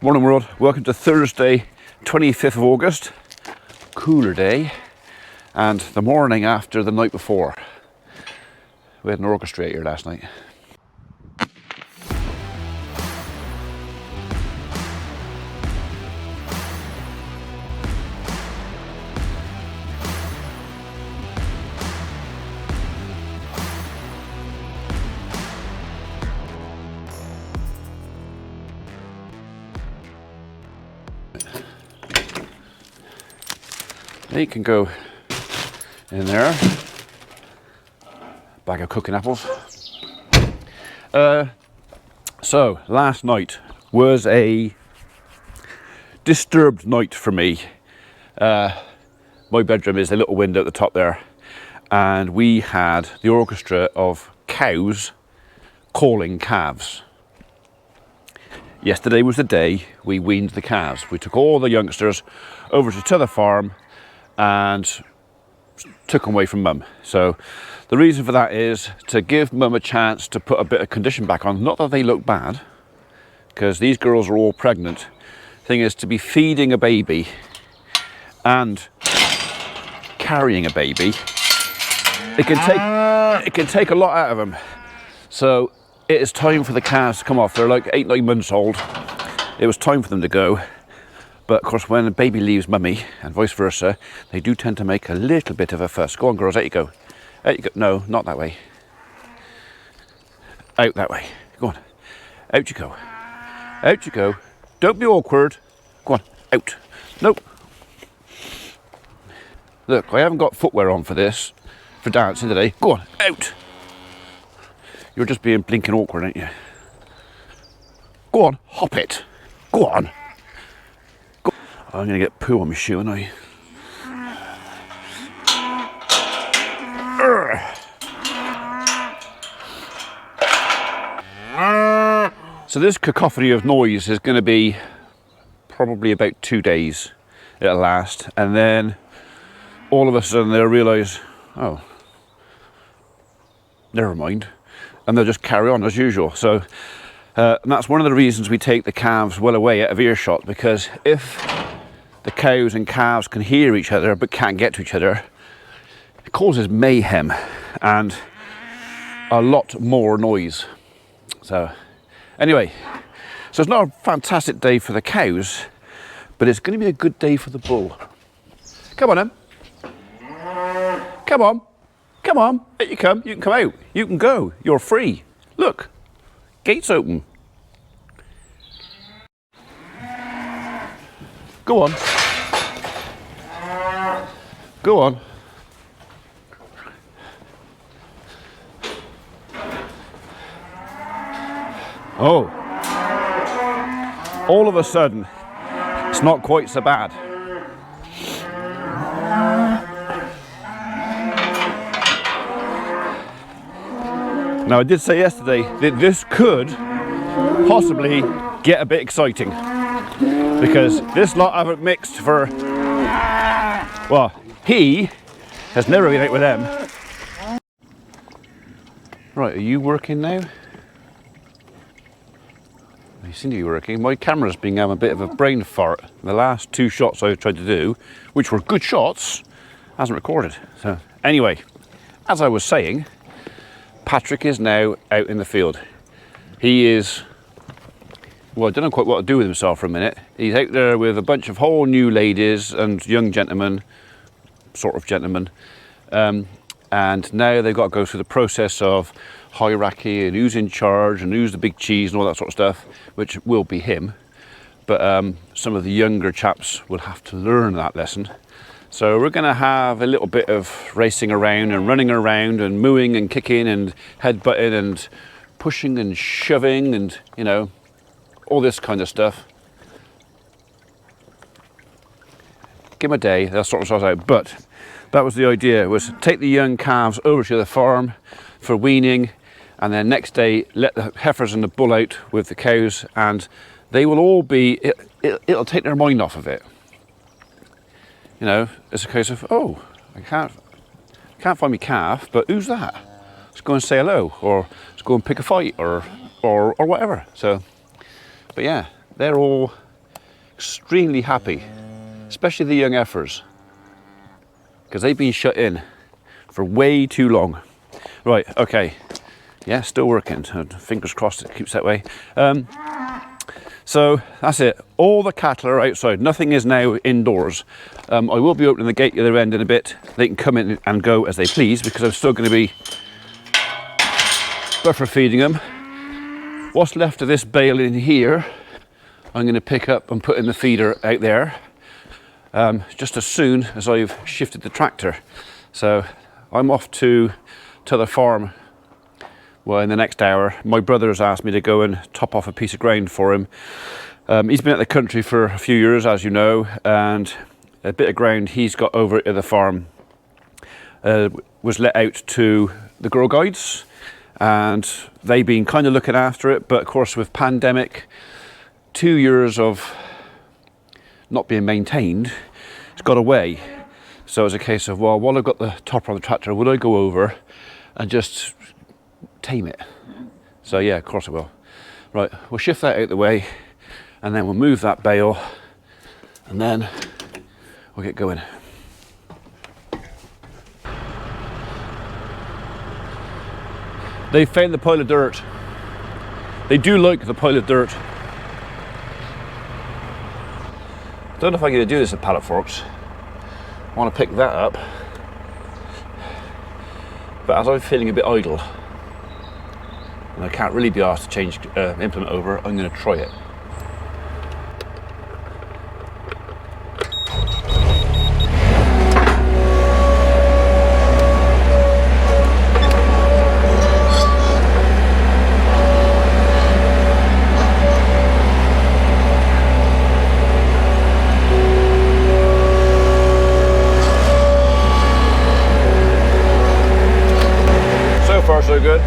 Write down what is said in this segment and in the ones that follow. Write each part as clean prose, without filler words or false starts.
Morning world, welcome to Thursday 25th of August, cooler day, and the morning after the night before. We had an orchestra here last night. You can go in there, bag of cooking apples. So last night was a disturbed night for me. My bedroom is a little window at the top there, and we had the orchestra of cows calling calves. Yesterday was the day we weaned the calves. We took all the youngsters over to the farm and took them away from mum. So the reason for that is to give mum a chance to put a bit of condition back on. Not that they look bad, because these girls are all pregnant. Thing is, to be feeding a baby and carrying a baby, it can take a lot out of them. So it is time for the calves to come off. They're like 8-9 months old. It was time for them to go. But of course, when a baby leaves mummy and vice versa, they do tend to make a little bit of a fuss. Go on, girls, out you go. Out you go. No, not that way. Out that way. Go on. Out you go. Out you go. Don't be awkward. Go on. Out. Nope. Look, I haven't got footwear on for this, for dancing today. Go on. Out. You're just being blinking awkward, aren't you? Go on. Hop it. Go on. I'm going to get poo on my shoe, aren't I? So this cacophony of noise is going to be probably about 2 days it'll last, and then all of a sudden they'll realise, oh, never mind, and they'll just carry on as usual. So and that's one of the reasons we take the calves well away out of earshot, because if the cows and calves can hear each other but can't get to each other, it causes mayhem and a lot more noise. So anyway, so it's not a fantastic day for the cows, but it's going to be a good day for the bull. Come on, Em. Come on. Come on. Out you come. You can come out. You can go. You're free. Look. Gates open. Go on. Go on. Oh. All of a sudden, it's not quite so bad. Now, I did say yesterday that this could possibly get a bit exciting, because this lot haven't mixed for, well, he has never been out with them. Right, are you working now? You seem to be working. My camera's been having a bit of a brain fart. The last 2 shots I tried to do, which were good shots, hasn't recorded. So anyway, as I was saying, Patrick is now out in the field. He is, well, I don't know quite what to do with himself for a minute. He's out there with a bunch of whole new ladies and young gentlemen, sort of gentlemen, and now they've got to go through the process of hierarchy and who's in charge and who's the big cheese and all that sort of stuff, which will be him. But some of the younger chaps will have to learn that lesson. So we're going to have a little bit of racing around and running around and mooing and kicking and headbutting and pushing and shoving and, you know, all this kind of stuff. Give them a day, they'll sort themselves out. But that was the idea, was to take the young calves over to the farm for weaning, and then next day let the heifers and the bull out with the cows, and they will all be, it'll take their mind off of it. You know, it's a case of, oh, I can't find my calf, but who's that? Let's go and say hello, or let's go and pick a fight, or whatever. So, but yeah, they're all extremely happy, especially the young heifers, because they've been shut in for way too long. Right, okay, yeah, still working, fingers crossed it keeps that way. So that's it, all the cattle are outside, nothing is now indoors. I will be opening the gate the other end in a bit. They can come in and go as they please, because I'm still going to be buffer feeding them. What's left of this bale in here, I'm going to pick up and put in the feeder out there, just as soon as I've shifted the tractor. So I'm off to the farm, well, in the next hour. My brother has asked me to go and top off a piece of ground for him. He's been out the country for a few years, as you know, and a bit of ground he's got over at the farm was let out to the Girl Guides, and they've been kind of looking after it. But of course, with pandemic, 2 years of not being maintained, it's got away. So it's a case of, well, while I've got the topper on the tractor, would I go over and just tame it? So yeah, of course I will. Right, we'll shift that out the way, and then we'll move that bale, and then we'll get going. They found the pile of dirt. They do like the pile of dirt. I don't know if I'm going to do this with pallet forks. I want to pick that up, but as I'm feeling a bit idle and I can't really be asked to change implement over, I'm going to try it. So good.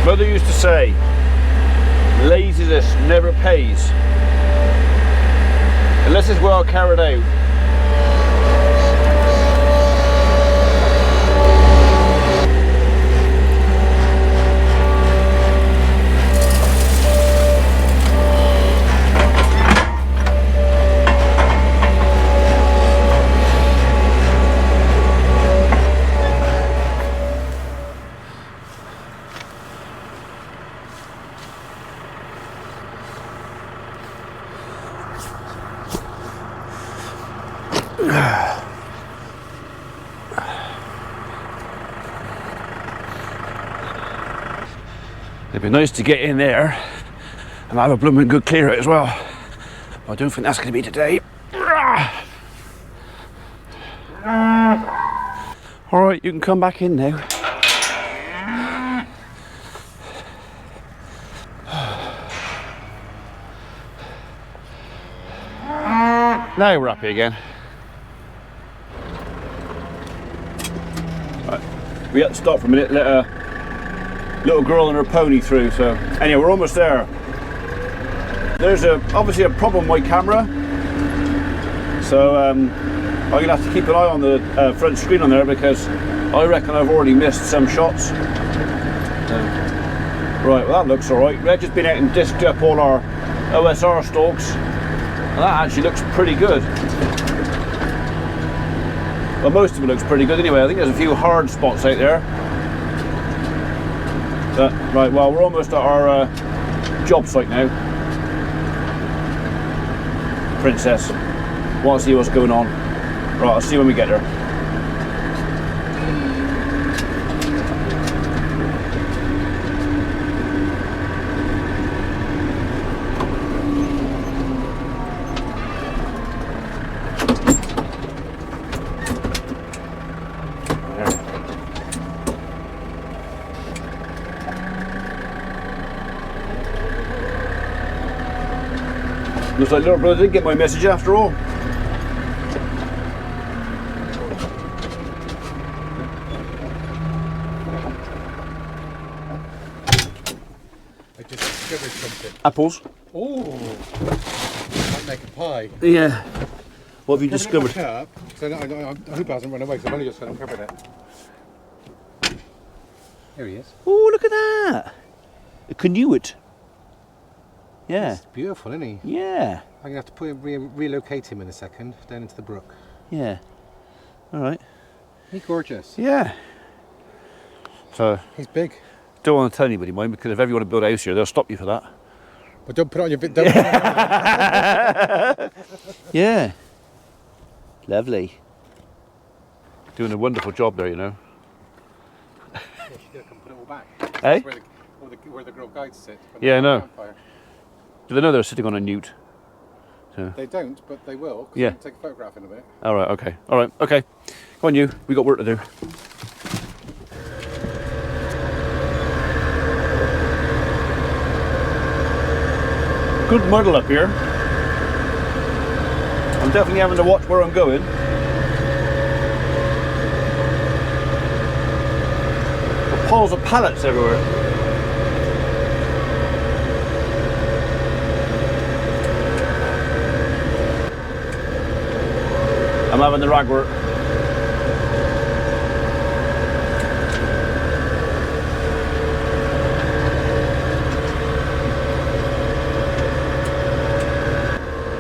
Mother used to say, laziness never pays, unless it's well carried out. It'd be nice to get in there and have a blooming good clear out as well. But I don't think that's going to be today. Alright, you can come back in now. Now we're happy again. Right. We had to stop for a minute, let a little girl and her pony through, so anyway, we're almost there. There's obviously a problem with my camera, so I'm going to have to keep an eye on the front screen on there, because I reckon I've already missed some shots. Right, well that looks alright. Reg has been out and disked up all our OSR stalks, and that actually looks pretty good. Well, most of it looks pretty good anyway. I think there's a few hard spots out there. But, right, well, we're almost at our job site now. Princess, want to see what's going on. Right, I'll see you when we get there. Looks like little brother did get my message after all. I just discovered something. Apples. Oh, might make a pie. Yeah. What have you discovered? Up, so I hope it hasn't run away, because I've only just uncovered it. Here he is. Oh, look at that! A canoet. Yeah. He's beautiful, isn't he? Yeah. I'm going to have to relocate him in a second, down into the brook. Yeah. All right. He's gorgeous. Yeah. So. He's big. Don't want to tell anybody, mind, because if ever you want to build a house here, they'll stop you for that. But don't put it on your video. Yeah. Lovely. Doing a wonderful job there, you know. Yeah, she's going to come put it all back. Eh? That's where the Girl Guides sit. Yeah, I know. Do they know they're sitting on a newt? So. They don't, but they will. Yeah. Take a photograph in a bit. All right. Okay. All right. Okay. Come on, you. We got work to do. Good muddle up here. I'm definitely having to watch where I'm going. There are piles of pallets everywhere. I'm having the rag work.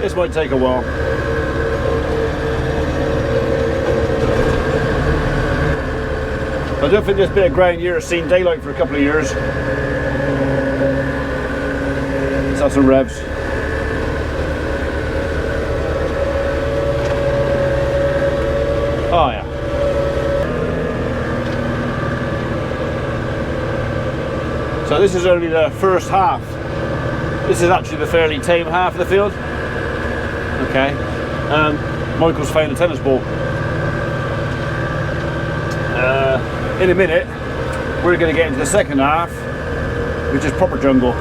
This might take a while. I don't think this bit of ground here has seen daylight for a couple of years. Let's have some revs. Oh yeah. So this is only the first half. This is actually the fairly tame half of the field. Okay. Michael's found a tennis ball. In a minute, we're going to get into the second half, which is proper jungle.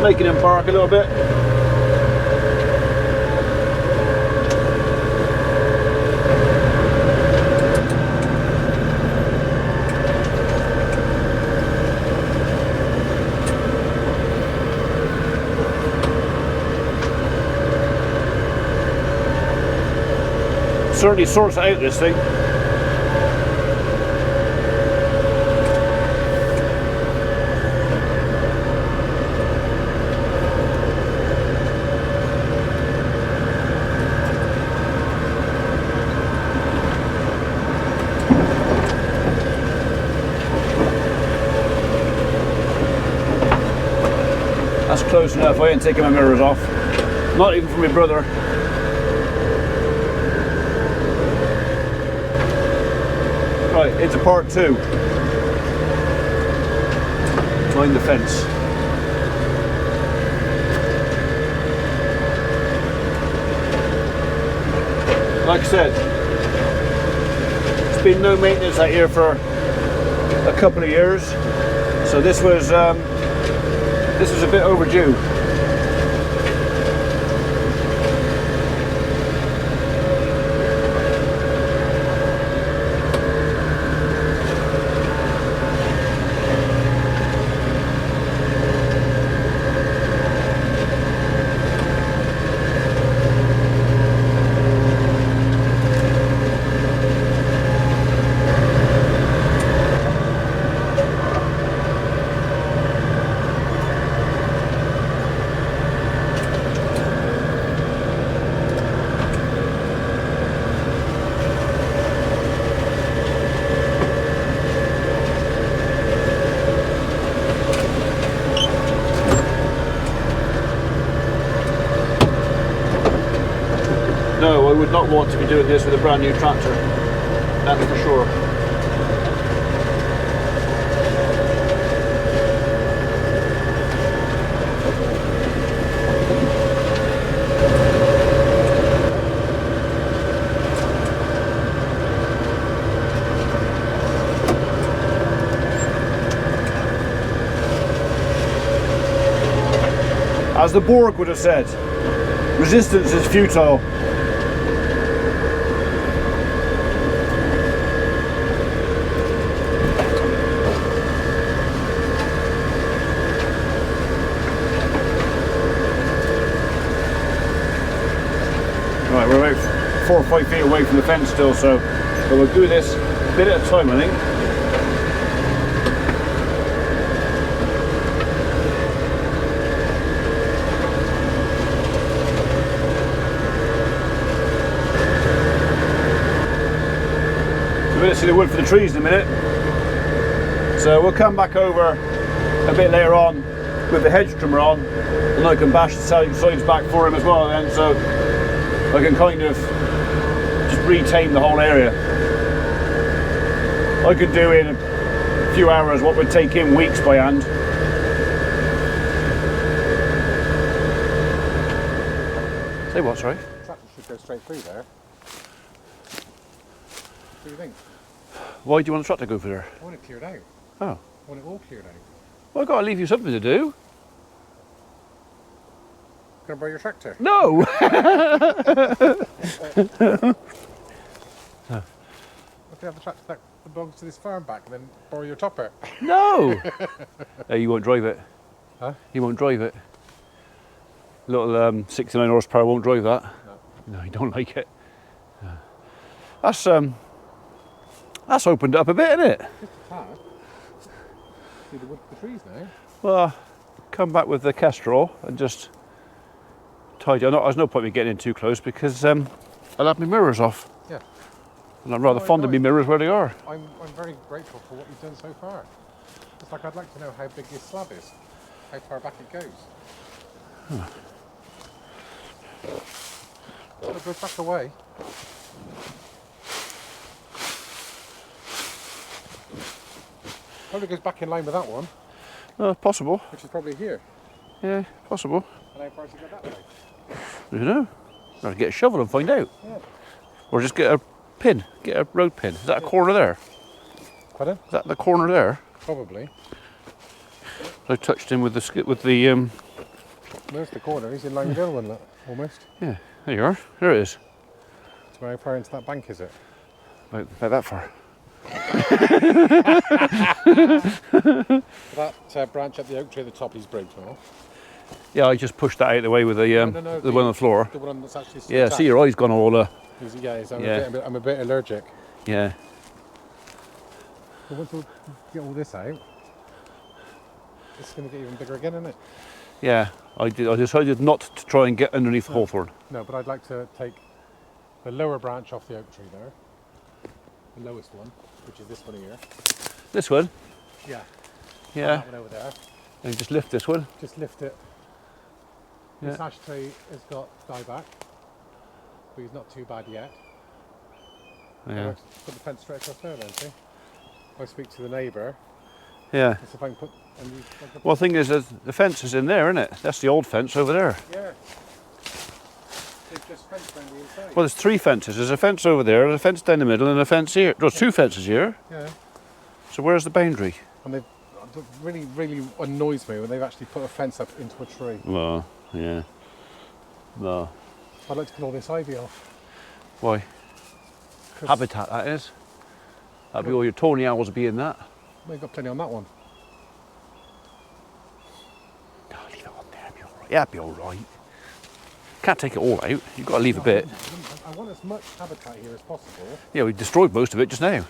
Making him bark a little bit. Certainly sorts out this thing. That's close enough. I ain't taking my mirrors off. Not even for my brother. Right, into part two. Behind the fence. Like I said, it's been no maintenance out here for a couple of years, so this was a bit overdue. No, I would not want to be doing this with a brand new tractor, that's for sure. As the Borg would have said, resistance is futile. Right, we're about 4 or 5 feet away from the fence still, so we'll do this a bit at a time, I think. We're going to see the wood for the trees in a minute, so we'll come back over a bit later on with the hedge trimmer on, and I can bash the sides back for him as well then, so I can kind of just retame the whole area. I could do in a few hours what would take him weeks by hand. Say what, sorry? The tractor should go straight through there. What do you think? Why do you want the truck to go through there? I want it cleared out. Oh. I want it all cleared out. Well, I've got to leave you something to do. Gonna borrow your tractor? No! I could have the tractor that belongs to this farm back and then borrow your topper. No! Hey, you won't drive it. Huh? You won't drive it. Little 69 horsepower won't drive that. No. No, you don't like it. That's opened it up a bit, isn't it? Just a tad. See the wood for the trees now. Well, come back with the Kestrel and just tidy. There's no point in me getting in too close because I'll have my mirrors off. Yeah. And I'm rather fond of my mirrors where they are. I'm very grateful for what you've done so far. It's like I'd like to know how big this slab is, how far back it goes. Huh. It goes back away. Probably goes back in line with that one. Possible. Which is probably here. Yeah, possible. And how far does it go that way? I don't know. Gotta get a shovel and find out. Yeah. Or just get a pin, get a road pin. Is that a corner there? Pardon? Is that the corner there? Probably. I touched him with the There's the corner. He's in line with the other one, look, almost. Yeah, there you are. There it is. So how far into that bank is it? About that far. That branch at the oak tree at the top is broken off. Yeah, I just pushed that out of the way with the the one on the floor. The one that's actually Yeah, see your eyes gone all I'm a bit allergic. Yeah. But once we get all this out, it's going to get even bigger again, isn't it? Yeah, I decided not to try and get underneath the hawthorn. No, but I'd like to take the lower branch off the oak tree there, the lowest one, which is this one here. This one? Yeah. Yeah. That one over there. And just lift this one. Just lift it. Yeah. This ash tree has got dieback, but he's not too bad yet. Yeah. Put the fence straight across there then, see? I speak to the neighbour. Yeah. If I can put. Well, the thing is, the fence is in there, isn't it? That's the old fence over there. Yeah. They've just fenced around the inside. Well, there's 3 fences. There's a fence over there, there's a fence down the middle, and a fence here. There's 2 fences here. Yeah. So where's the boundary? And it really annoys me when they've actually put a fence up into a tree. Well, yeah. No. I'd like to pull all this ivy off. Why? Habitat, that is. That'd be all your tawny owls would be in that. We've got plenty on that one. No, leave it on there, it'll be alright. Yeah, it'll be alright. Can't take it all out, you've got to leave a bit. I want as much habitat here as possible. Yeah, we destroyed most of it just now.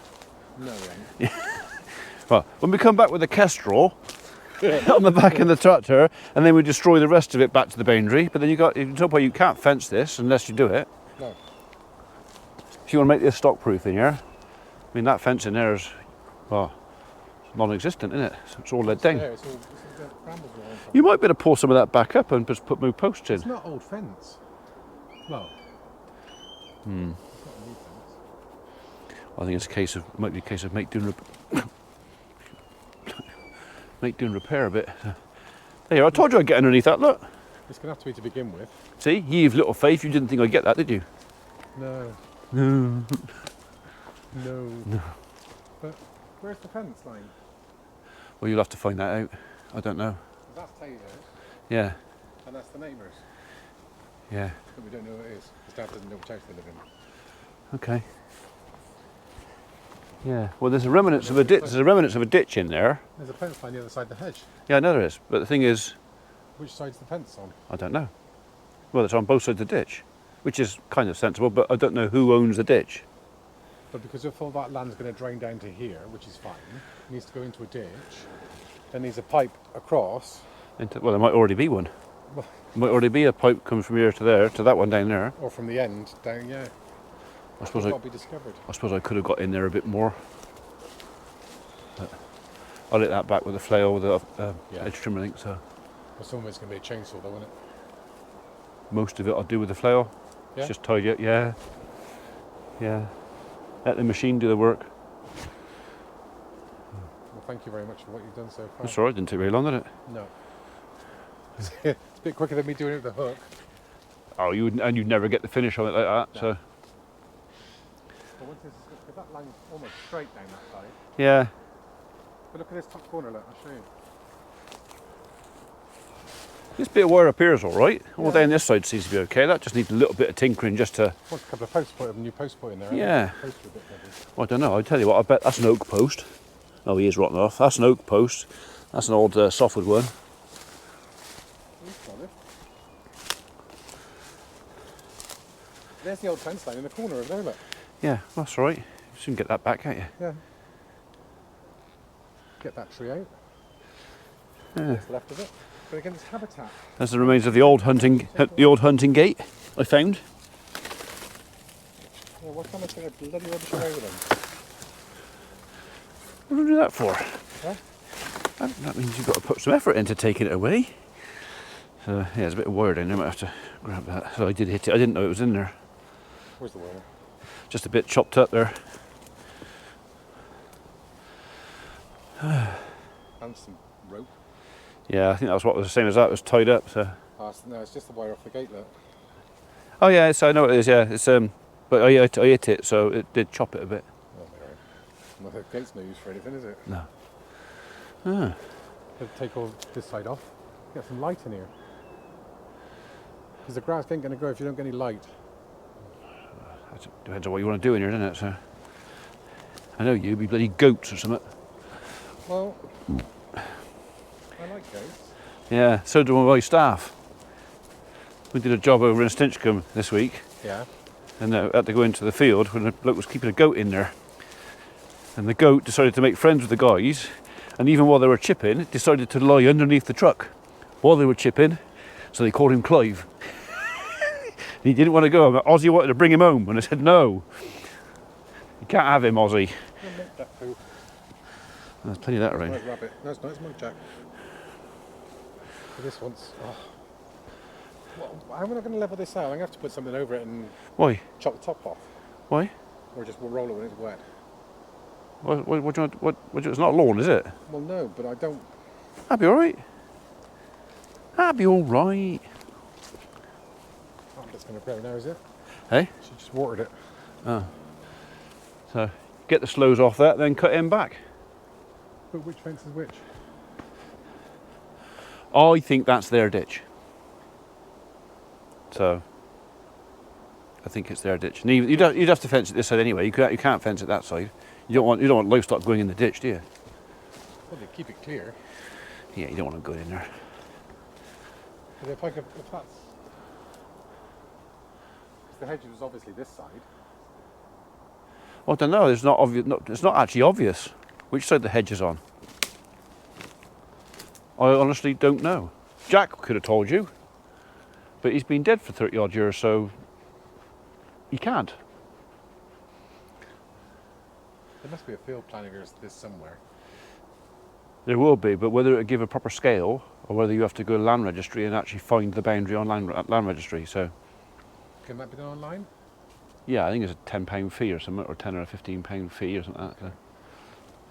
No, we haven't. Well, when we come back with the Kestrel on the back of the tractor, and then we destroy the rest of it back to the boundary, but then you can't fence this unless you do it. No. If you want to make this stock proof in here, I mean that fence in there is, well, non-existent, isn't it? It's all lead down. It's all brambles all over. You might be able to pull some of that back up and just move posts in. It's not old fence. Well. It's not a new fence. I think it's might be a case of make, do, and repair a bit. There you are. I told you I'd get underneath that, look. It's going to have to be to begin with. See, you've little faith, you didn't think I'd get that, did you? No. No. No. But where's the fence line? Well, you'll have to find that out. I don't know. That's Taylor's. Yeah. And and that's the neighbours. Yeah. But we don't know who it is. His dad doesn't know which house they live in. Okay. Yeah. Well, there's a remnants of a ditch. There's a remnants of a ditch in there. There's a fence line the other side of the hedge. Yeah, I know there is. But the thing is, Which side's the fence on? I don't know. Well, it's on both sides of the ditch, which is kind of sensible. But I don't know who owns the ditch. But because if all that land's going to drain down to here, which is fine, it needs to go into a ditch. Then there's a pipe across. Well, there might already be one. Well, There might already be a pipe comes from here to there to that one down there. or from the end down, yeah. I suppose It's got to be discovered. I could have got in there a bit more. But I'll hit that back with a flail with a Yeah. edge trimmer link. So Well, some of it's going to be a chainsaw though, isn't it? most of it I'll do with the flail. Yeah? It's just tidy it. Yeah. Yeah. Let the machine do the work. Well, thank you very much for what you've done so far. That's all right. Didn't take very long, did it? No. It's a bit quicker than me doing it with the hook. Oh, you'd never get the finish on it like that. No. So But once because that line's almost straight down that side. yeah. But look at this top corner, look, I'll show you. This bit of wire up here is all right. All Yeah. down this side seems to be okay. That just needs a little bit of tinkering just to. Want a couple of posts put, a new post put in there. Yeah. Posts are a bit heavy. Well, I don't know. I tell you what. I bet that's an oak post. Oh, he is rotten off. That's an oak post. That's an old softwood one. There's the old fence line in the corner over there, look. Yeah, that's all right. You soon get that back, can't you? Yeah. Get that tree out. Yeah. What's left of it. But again, it's habitat. That's the remains of the old hunting gate I found. Yeah, what kind of thing of bloody rubbish away with them? What do you do that for? Huh? That means you've got to put some effort into taking it away. So yeah, there's a bit of wire down there. I might have to grab that. So I did hit it. I didn't know it was in there. Where's the wire? Just a bit chopped up there. And some rope. Yeah, I think that was what was the same as that. It was tied up. So. No, it's just the wire off the gate, look. Oh yeah, so I know what it is. Yeah, it's but I hit it, so it did chop it a bit. Oh, alright. Well, the gate's no use for anything, is it? No. Ah. Gotta take all this side off. Get some light in here. Because the grass ain't going to grow if you don't get any light. That depends on what you want to do in here, doesn't it? So. I know you'd be bloody goats or something. Well, I like goats. Yeah, so do my staff. We did a job over in Stinchcombe this week, Yeah. and I had to go into the field when the bloke was keeping a goat in there. And the goat decided to make friends with the guys, and even while they were chipping, it decided to lie underneath the truck while they were chipping, so they called him Clive. He didn't want to go. Ozzy wanted to bring him home, and I said, no. You can't have him, Ozzy. That poo. There's plenty of that around. Nice rabbit. No, it's not. It's Monk Jack. This one's... Oh. Well, how am I going to level this out? I'm going to have to put something over it and Why? chop the top off. Why? Or just we'll roll it when it's wet. What do you want? It's not lawn, is it? Well, no, but I don't... That'd be all right. That'd be all right. Oh, that's going to grow now, is it? Hey? She just watered it. Oh. So get the slows off that, then cut him back. But which fence is which? I think that's their ditch. So I think it's their ditch. And you'd have to fence it this side anyway. You can't fence it that side. You don't want livestock going in the ditch, do you? Well, they keep it clear. Yeah, you don't want to go in there. But if that's... The hedge was obviously this side. Well, I don't know. It's not obvious. It's not actually obvious which side the hedge is on. I honestly don't know. Jack could have told you, but he's been dead for 30 odd years, so he can't. There must be a field plan of this somewhere. There will be, but whether it give a proper scale or whether you have to go to land registry and actually find the boundary on land registry. So Can that be done online? yeah, I think it's a £10 fee or something, or a £10 or a £15 fee or something like that.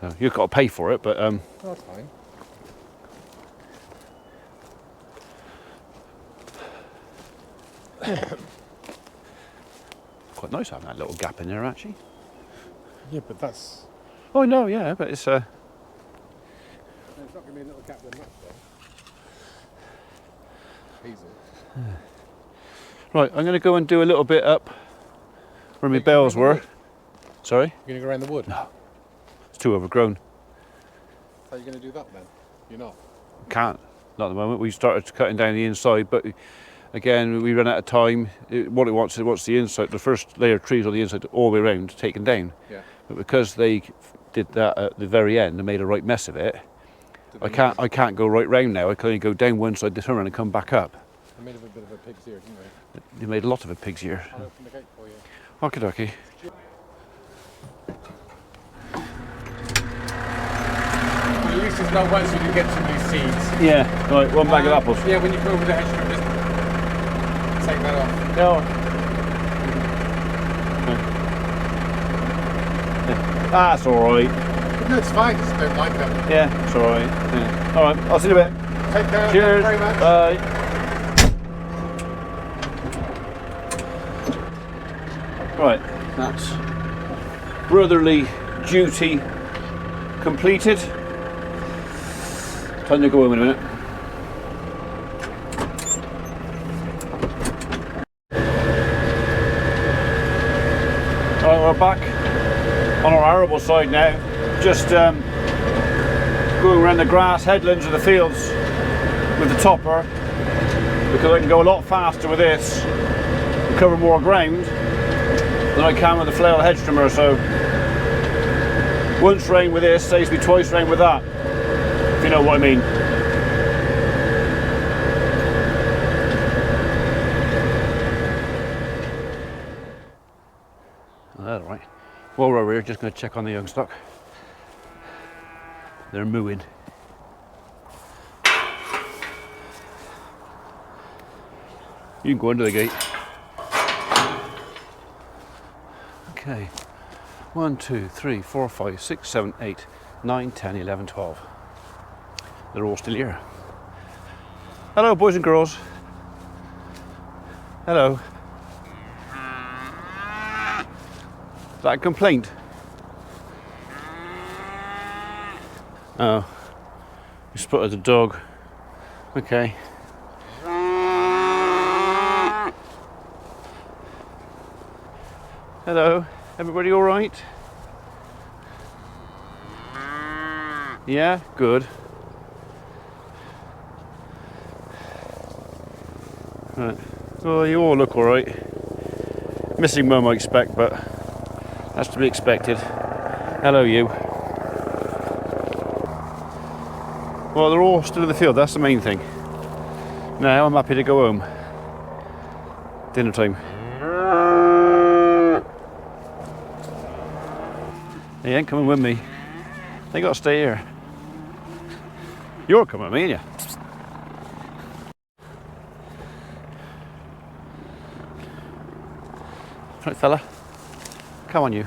So you've got to pay for it, but Oh, that's fine. quite nice having that little gap in there actually. Yeah, but that's... Oh no, yeah, but it's There's not going to be a little gap there much though. hazel. Right, I'm going to go and do a little bit up where my bells were. Sorry? You're going to go around the wood? No. It's too overgrown. How are you going to do that then? You're not? Can't. Not at the moment. We started cutting down the inside, but again, we ran out of time. What it wants the inside, the first layer of trees on the inside all the way around taken down. Yeah. But because they did that at the very end and made a right mess of it, I can't go right round now. I can only go down one side, turn around and come back up. They made a bit of a pig's ear, didn't they? They made a lot of a pig's ear. I'll open the gate for you. Okie dokie. Well, at least there's no way so you can get some new seeds. Yeah, right, one bag of apples. Yeah, when you go over the hedge trim, just take that off. No. That's alright. No, it's fine, just don't like them. Yeah, it's alright. Yeah. Alright, I'll see you in a bit. Take care. Cheers. Thank you very much. Bye. Right, that's brotherly duty completed. Time to go home in a minute. Alright, we're back on our arable side now. Just going around the grass headlands of the fields with the topper, because I can go a lot faster with this and cover more ground than I can with the flail hedge trimmer. So once rain with this saves me twice rain with that, if you know what I mean. That's all right. While we're over here, just going to check on the young stock. They're mooing. You can go under the gate. Okay. 1, 2, 3, 4, 5, 6, 7, 8, 9, 10, 11, 12. They're all still here. Hello, boys and girls. Hello. Is that a complaint? Oh, you spotted the dog. Okay. Hello, everybody all right? Yeah, good. Right. Well, you all look all right. Missing mum, I expect, but that's to be expected. Hello, you. Well, they're all still in the field, that's the main thing. Now I'm happy to go home. Dinner time. They ain't coming with me. They gotta stay here. You're coming with me, ain't you? Right, fella. Come on, you.